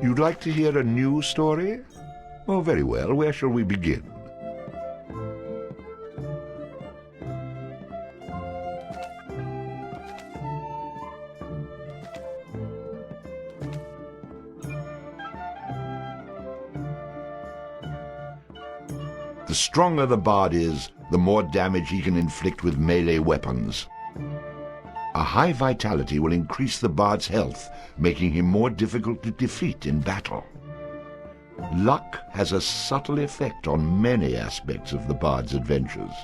You'd like to hear a new story? Oh, very well. Where shall we begin? The stronger the bard is, the more damage he can inflict with melee weapons. A high vitality will increase the bard's health, making him more difficult to defeat in battle. Luck has a subtle effect on many aspects of the bard's adventures.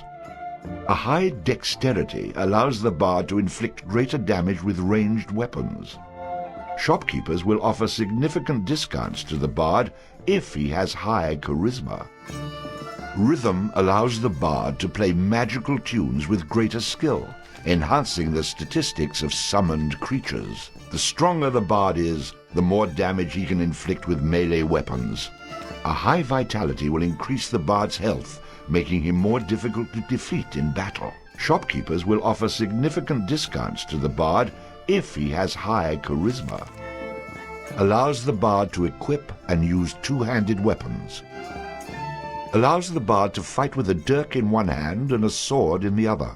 A high dexterity allows the bard to inflict greater damage with ranged weapons. Shopkeepers will offer significant discounts to the bard if he has high charisma. Rhythm allows the bard to play magical tunes with greater skill, enhancing the statistics of summoned creatures. The stronger the bard is, the more damage he can inflict with melee weapons. A high vitality will increase the bard's health, making him more difficult to defeat in battle. Shopkeepers will offer significant discounts to the bard if he has high charisma. Allows the bard to equip and use two-handed weapons. Allows the bard to fight with a dirk in one hand and a sword in the other.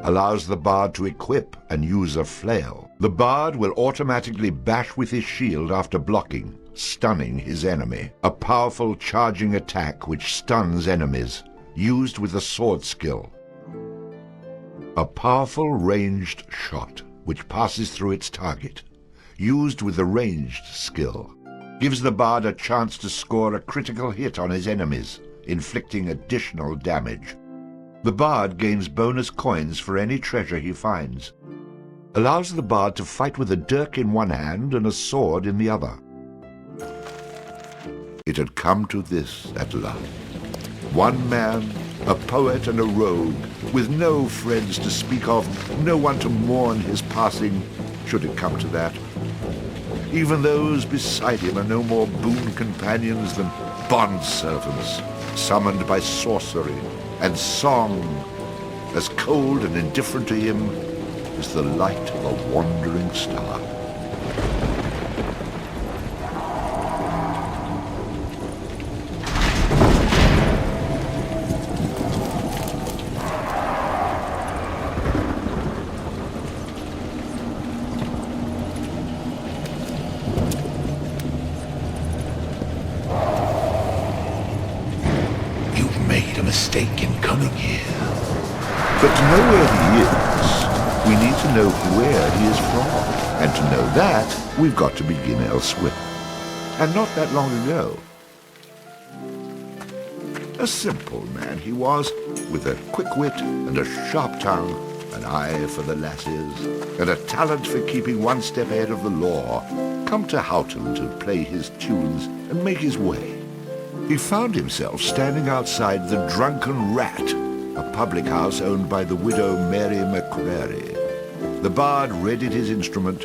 Allows the bard to equip and use a flail. The bard will automatically bash with his shield after blocking, stunning his enemy. A powerful charging attack which stuns enemies, used with a sword skill. A powerful ranged shot which passes through its target, used with a ranged skill. Gives the bard a chance to score a critical hit on his enemies, inflicting additional damage. The bard gains bonus coins for any treasure he finds. Allows the bard to fight with a dirk in one hand and a sword in the other. It had come to this at last. One man, a poet and a rogue, with no friends to speak of, no one to mourn his passing, should it come to that. Even those beside him are no more boon companions than bondservants, summoned by sorcery and song, as cold and indifferent to him as the light of a wandering star. Mistake in coming here. But to know where he is, we need to know where he is from. And to know that, we've got to begin elsewhere. And not that long ago. A simple man he was, with a quick wit and a sharp tongue, an eye for the lasses, and a talent for keeping one step ahead of the law, come to Houghton to play his tunes and make his way. He found himself standing outside the Drunken Rat, a public house owned by the widow Mary McCrary. The bard readied his instrument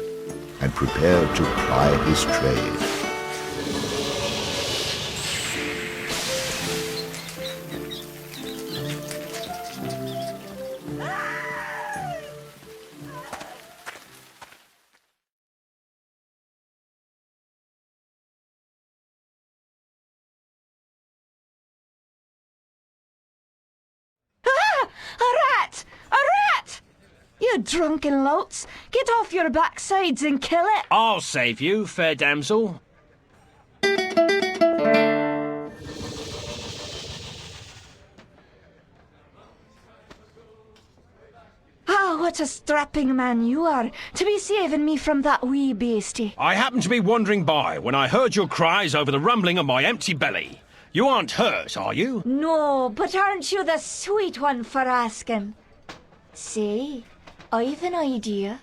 and prepared to ply his trade. You drunken louts! Get off your backsides and kill it! I'll save you, fair damsel. Ah, what a strapping man you are, to be saving me from that wee beastie. I happened to be wandering by when I heard your cries over the rumbling of my empty belly. You aren't hurt, are you? No, but aren't you the sweet one for asking? Say, I've an idea.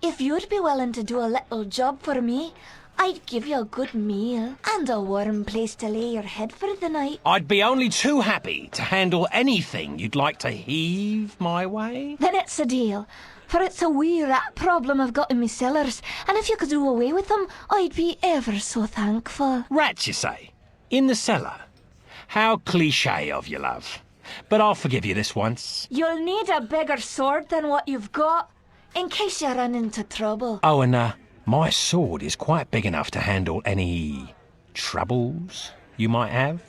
If you'd be willing to do a little job for me, I'd give you a good meal and a warm place to lay your head for the night. I'd be only too happy to handle anything you'd like to heave my way. Then it's a deal, for it's a wee rat problem I've got in me cellars, and if you could do away with them, I'd be ever so thankful. Rats, you say? In the cellar? How cliché of you, love. But I'll forgive you this once. You'll need a bigger sword than what you've got. in case you run into trouble. Oh, and my sword is quite big enough to handle any troubles you might have.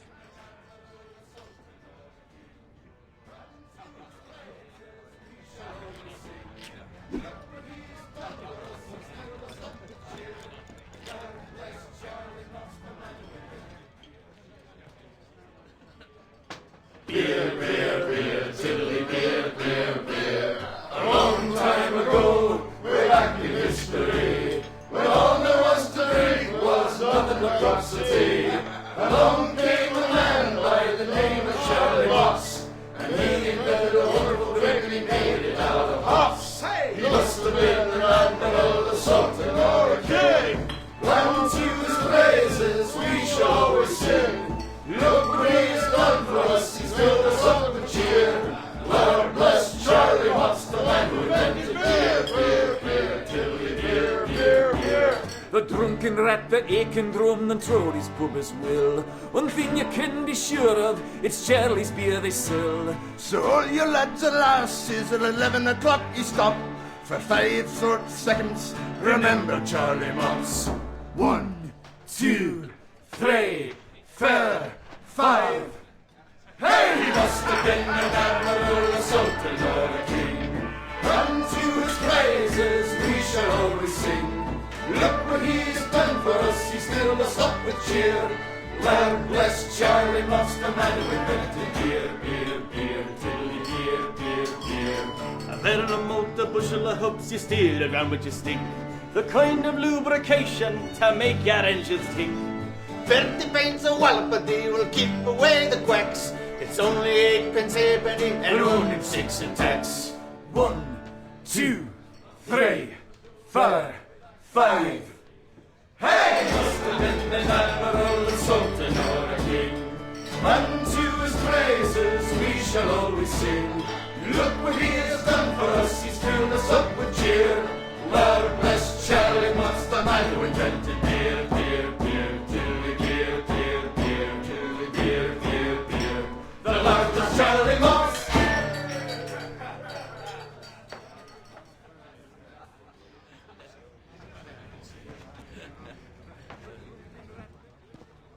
The drunken rat, the aching drum, and Trody's pub as well. One thing you can be sure of, it's Charlie's beer they sell. So all you lads and lasses, at 11 o'clock you stop for 5 short seconds. Remember Charlie Moss. 1, 2, 3, 4, 5. Hey, he must have been an admiral, a sultan, or a king. Run to his praises, we shall always sing. Look what he's done for us, he's still us up with cheer. Lord bless Charlie Moss, the man who invented beer, beer, beer, tiddly beer, beer, beer. A very motor bushel of hoops you steal around with your stick. The kind of lubrication to make your engines tick. 50 pence a wallop a day will keep away the quacks. It's only 8 pence halfpenny and only 6 in tax. 1, 2, 3, 4, 5. Hey! Must have been an admiral, a sultan, or a king. Unto his praises we shall always sing. Look what he has done for us, he's filled us up with cheer. Lord bless Charlie Moss, the man who invented beer, beer, beer, tiddly beer, beer, beer, tiddly beer, beer, beer. The Lord bless Charlie Moss.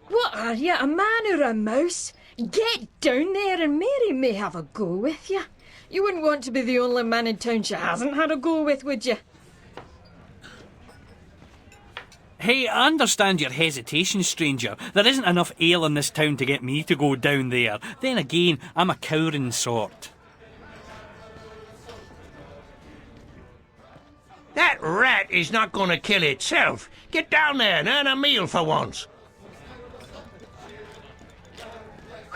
What are you, a man or a mouse? Get down there and Mary may have a go with you. You wouldn't want to be the only man in town she hasn't had a go with, would you? Hey, I understand your hesitation, stranger. There isn't enough ale in this town to get me to go down there. Then again, I'm a cowering sort. That rat is not going to kill itself. Get down there and earn a meal for once.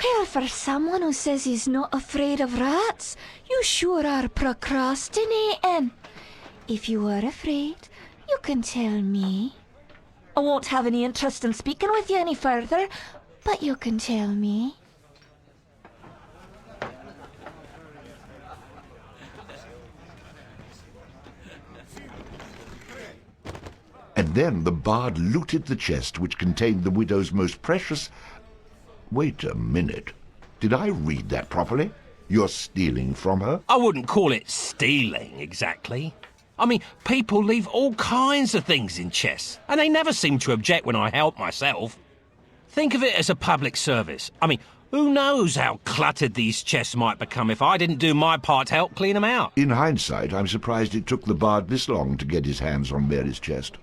Well, for someone who says he's not afraid of rats, you sure are procrastinating. If you are afraid, you can tell me. I won't have any interest in speaking with you any further, but you can tell me. And then the bard looted the chest which contained the widow's most precious... Wait a minute. Did I read that properly? You're stealing from her? I wouldn't call it stealing, exactly. I mean, people leave all kinds of things in chests, and they never seem to object when I help myself. Think of it as a public service. I mean, who knows how cluttered these chests might become if I didn't do my part to help clean them out. In hindsight, I'm surprised it took the bard this long to get his hands on Mary's chest.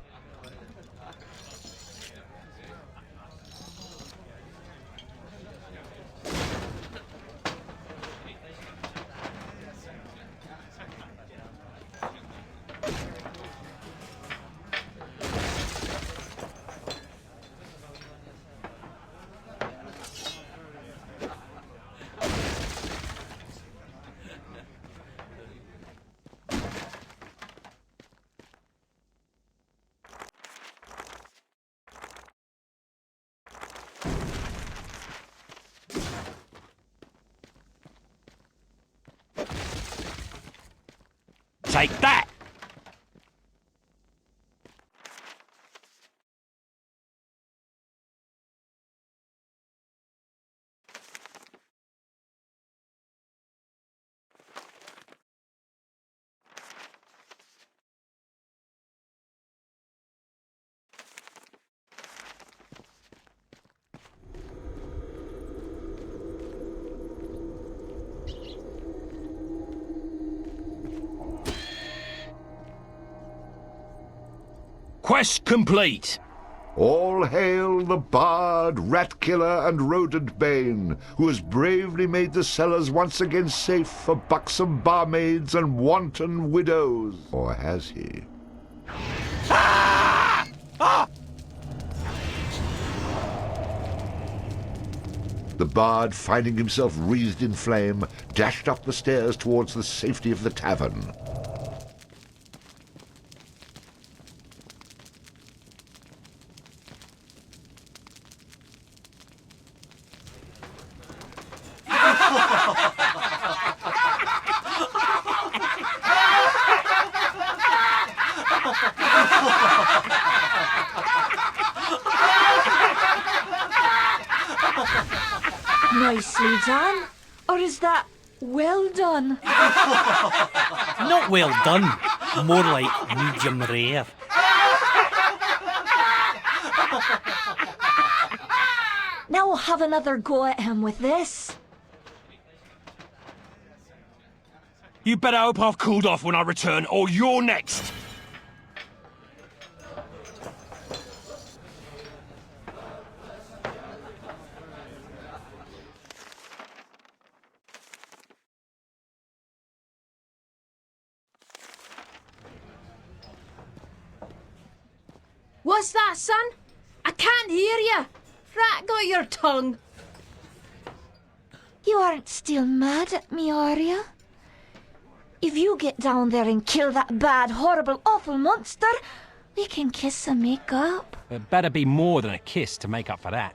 Take that! Quest complete. All hail the bard, rat killer, and rodent bane, who has bravely made the cellars once again safe for buxom barmaids and wanton widows. Or has he? Ah! Ah! The bard, finding himself wreathed in flame, dashed up the stairs towards the safety of the tavern. Nicely done. Or is that well done? Not well done. More like medium rare. Now we'll have another go at him with this. You better hope I've cooled off when I return, or you're next. What's that, son? I can't hear you. Rat got your tongue. You aren't still mad at me, are you? If you get down there and kill that bad, horrible, awful monster, we can kiss and make up. It better be more than a kiss to make up for that.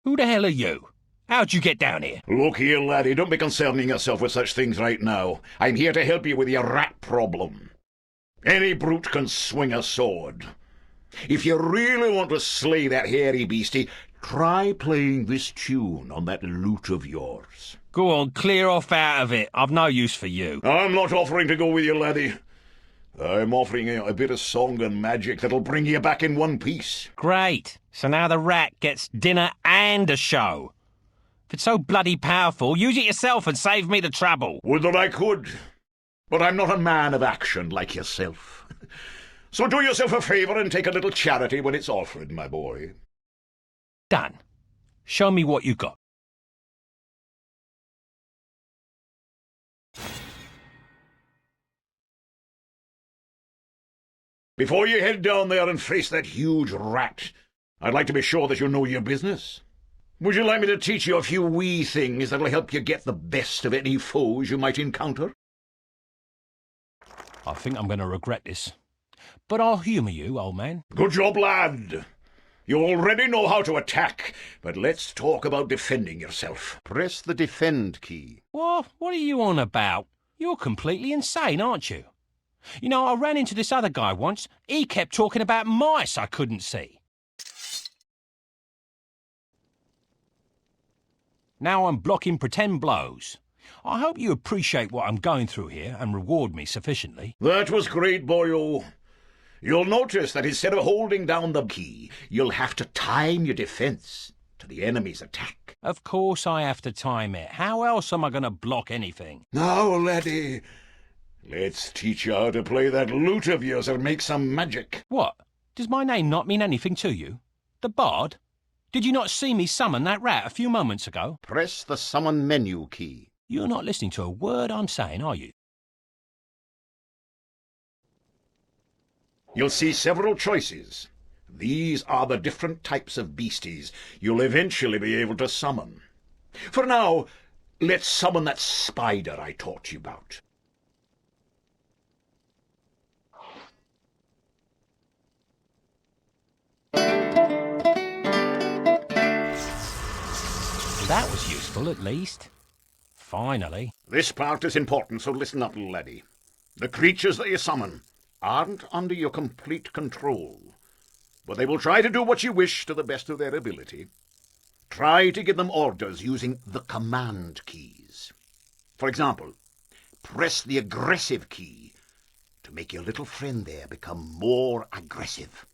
Who the hell are you? How'd you get down here? Look here, laddie, don't be concerning yourself with such things right now. I'm here to help you with your rat problem. Any brute can swing a sword. If you really want to slay that hairy beastie, try playing this tune on that lute of yours. Go on, clear off out of it. I've no use for you. I'm not offering to go with you, laddie. I'm offering you a bit of song and magic that'll bring you back in one piece. Great. So now the rat gets dinner and a show. If it's so bloody powerful, use it yourself and save me the trouble. Would that I could. But I'm not a man of action like yourself. So do yourself a favour and take a little charity when it's offered, my boy. Done. Show me what you got. Before you head down there and face that huge rat, I'd like to be sure that you know your business. Would you like me to teach you a few wee things that'll help you get the best of any foes you might encounter? I think I'm going to regret this. But I'll humour you, old man. Good job, lad. You already know how to attack, but let's talk about defending yourself. Press the defend key. What are you on about? You're completely insane, aren't you? You know, I ran into this other guy once. He kept talking about mice I couldn't see. Now I'm blocking pretend blows. I hope you appreciate what I'm going through here and reward me sufficiently. That was great, boyo. You'll notice that instead of holding down the key, you'll have to time your defense to the enemy's attack. Of course I have to time it. How else am I going to block anything? Now, laddie, let's teach you how to play that lute of yours and make some magic. What? Does my name not mean anything to you? The Bard? Did you not see me summon that rat a few moments ago? Press the summon menu key. You're not listening to a word I'm saying, are you? You'll see several choices. These are the different types of beasties you'll eventually be able to summon. For now, let's summon that spider I taught you about. That was useful, at least. Finally. This part is important, so listen up, laddie. The creatures that you summon aren't under your complete control, but they will try to do what you wish to the best of their ability. Try to give them orders using the command keys. For example, Press the aggressive key to make your little friend there become more aggressive.